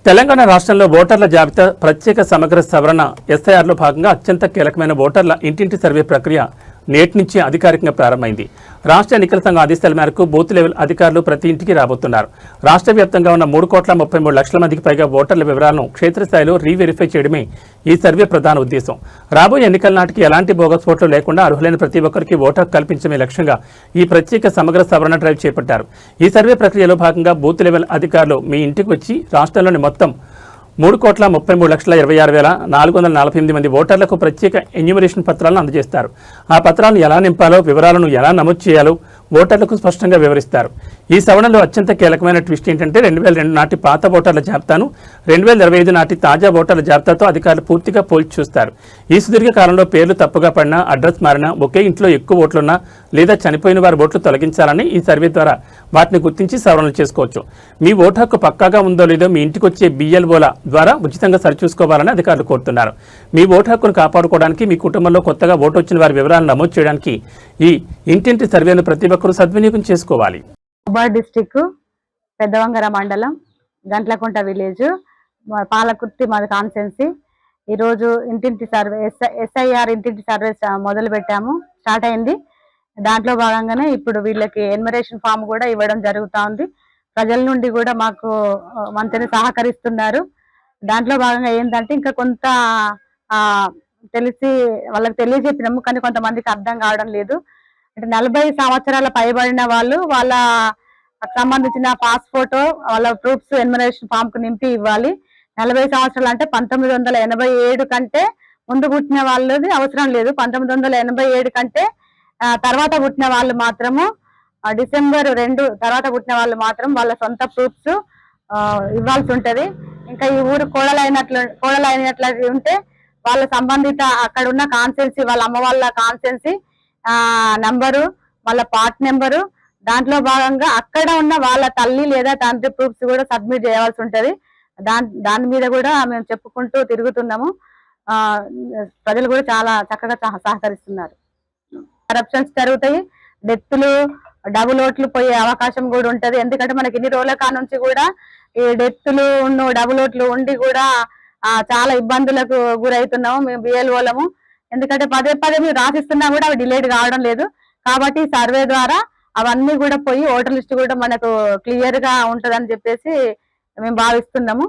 తెలంగాణ రాష్ట్రంలో ఓటర్ల జాబితా ప్రత్యేక సమగ్ర సవరణ ఎస్ఐఆర్లో భాగంగా అత్యంత కీలకమైన ఓటర్ల ఇంటింటి సర్వే ప్రక్రియ నేటి నుంచి అధికారికంగా ప్రారంభమైంది. రాష్ట్ర ఎన్నికల సంఘం ఆదేశాల మేరకు బూత్ లెవెల్ అధికారులు ప్రతి ఇంటికి రాబోతున్నారు. రాష్ట్ర వ్యాప్తంగా ఉన్న 3,33,00,000 మందికి పైగా ఓటర్ల వివరాలను క్షేత్రస్థాయిలో రీవెరిఫై చేయడమే ఈ సర్వే ప్రధాన ఉద్దేశం. రాబోయే ఎన్నికల నాటికి ఎలాంటి బోగస్ ఓట్లు లేకుండా అర్హులైన ప్రతి ఒక్కరికి ఓటు కల్పించడమే లక్ష్యంగా ఈ ప్రత్యేక సమగ్ర సవరణ డ్రైవ్ చేపట్టారు. ఈ సర్వే ప్రక్రియలో భాగంగా బూత్ లెవెల్ అధికారులు మీ ఇంటికి వచ్చి రాష్ట్రంలోని మొత్తం 3,33,26,448 మంది ఓటర్లకు ప్రత్యేక ఎన్యూమరేషన్ పత్రాలను అందజేస్తారు. ఆ పత్రాలను ఎలా నింపాలో, వివరాలను ఎలా నమోదు చేయాలో ఓటర్లకు స్పష్టంగా వివరిస్తారు. ఈ సవరణలో అత్యంత కీలకమైన ట్విస్ట్ ఏంటంటే 2002 నాటి పాత ఓటర్ల జాబితాను 2025 నాటి తాజా ఓటర్ల జాబితాతో అధికారులు పూర్తిగా పోల్చి చూస్తారు. ఈ సుదీర్ఘ కాలంలో పేర్లు తప్పుగా పడినా, అడ్రస్ మారినా, ఒకే ఇంట్లో ఎక్కువ ఓట్లున్నా లేదా చనిపోయిన వారి ఓట్లు తొలగించాలని ఈ సర్వే ద్వారా వాటిని గుర్తించి సవరణలు చేసుకోవచ్చు. మీ ఓటు హక్కు పక్కాగా ఉందో లేదో మీ ఇంటికి వచ్చే BLOల ద్వారా ఉచితంగా సరిచూసుకోవాలని అధికారులు కోరుతున్నారు. మీ ఓటు హక్కును కాపాడుకోవడానికి, మీ కుటుంబంలో కొత్తగా ఓటు వచ్చిన వారి వివరాలను నమోదు చేయడానికి ఈ ఇంటింటి సర్వేను ప్రతి ఒక్కరూ సద్వినియోగం చేసుకోవాలి. డిస్టిక్ పెద్దవంగర మండలం గంట్లకుంట విలేజ్ పాలకుర్తి మాది కాన్స్టెన్సీ. ఈరోజు ఇంటింటి సర్వే ఎస్ఐఆర్ ఇంటింటి సర్వే మొదలు పెట్టాము, స్టార్ట్ అయింది. దాంట్లో భాగంగానే ఇప్పుడు వీళ్ళకి ఎన్యుమరేషన్ ఫామ్ కూడా ఇవ్వడం జరుగుతూ ఉంది. ప్రజల నుండి కూడా మాకు మంచిగా సహకరిస్తున్నారు. దాంట్లో భాగంగా ఏంటంటే ఇంకా కొంత తెలిసి వాళ్ళకి తెలియజెప్పినాము, కానీ కొంతమందికి అర్థం కావడం లేదు. అంటే 40 సంవత్సరాల పైబడిన వాళ్ళు వాళ్ళ సంబంధించిన పాస్పోర్ట్, వాళ్ళ ప్రూఫ్స్ ఎన్యుమరేషన్ ఫామ్ కు నింపి ఇవ్వాలి. 40 సంవత్సరాలు అంటే 1987 కంటే ముందు పుట్టిన వాళ్ళది అవసరం లేదు. 1987 కంటే తర్వాత పుట్టిన వాళ్ళు మాత్రము, డిసెంబర్ 2 తర్వాత పుట్టిన వాళ్ళు మాత్రం వాళ్ళ సొంత ప్రూఫ్స్ ఇవ్వాల్సి ఉంటది. ఇంకా ఈ ఊరు కోడలైనట్లు ఉంటే వాళ్ళ సంబంధిత అక్కడ ఉన్న కాన్స్టెన్సీ, వాళ్ళ అమ్మ వాళ్ళ కాన్స్టెన్సీ నంబరు, వాళ్ళ పార్ట్ నెంబరు, దాంట్లో భాగంగా అక్కడ ఉన్న వాళ్ళ తల్లి లేదా తండ్రి ప్రూఫ్స్ కూడా సబ్మిట్ చేయాల్సి ఉంటది. దాని మీద కూడా మేము చెప్పుకుంటూ తిరుగుతున్నాము. ప్రజలు కూడా చాలా చక్కగా సహకరిస్తున్నారు. కరప్షన్స్ జరుగుతాయి, డెత్తులు, డబుల్ ఓట్లు పోయే అవకాశం కూడా ఉంటది. ఎందుకంటే మనకి ఇన్ని రోజుల కానుంచి కూడా ఈ డెత్తులు డబుల్ ఓట్లు ఉండి కూడా చాలా ఇబ్బందులకు గురవుతున్నాము మేము BLOలము. ఎందుకంటే పదే మేము రాసిస్తున్నా కూడా అవి డిలేట్ కావడం లేదు. కాబట్టి సర్వే ద్వారా అవన్నీ కూడా పోయి ఓటర్ లిస్ట్ కూడా మనకు క్లియర్ గా ఉంటదని చెప్పేసి మేము భావిస్తున్నాము.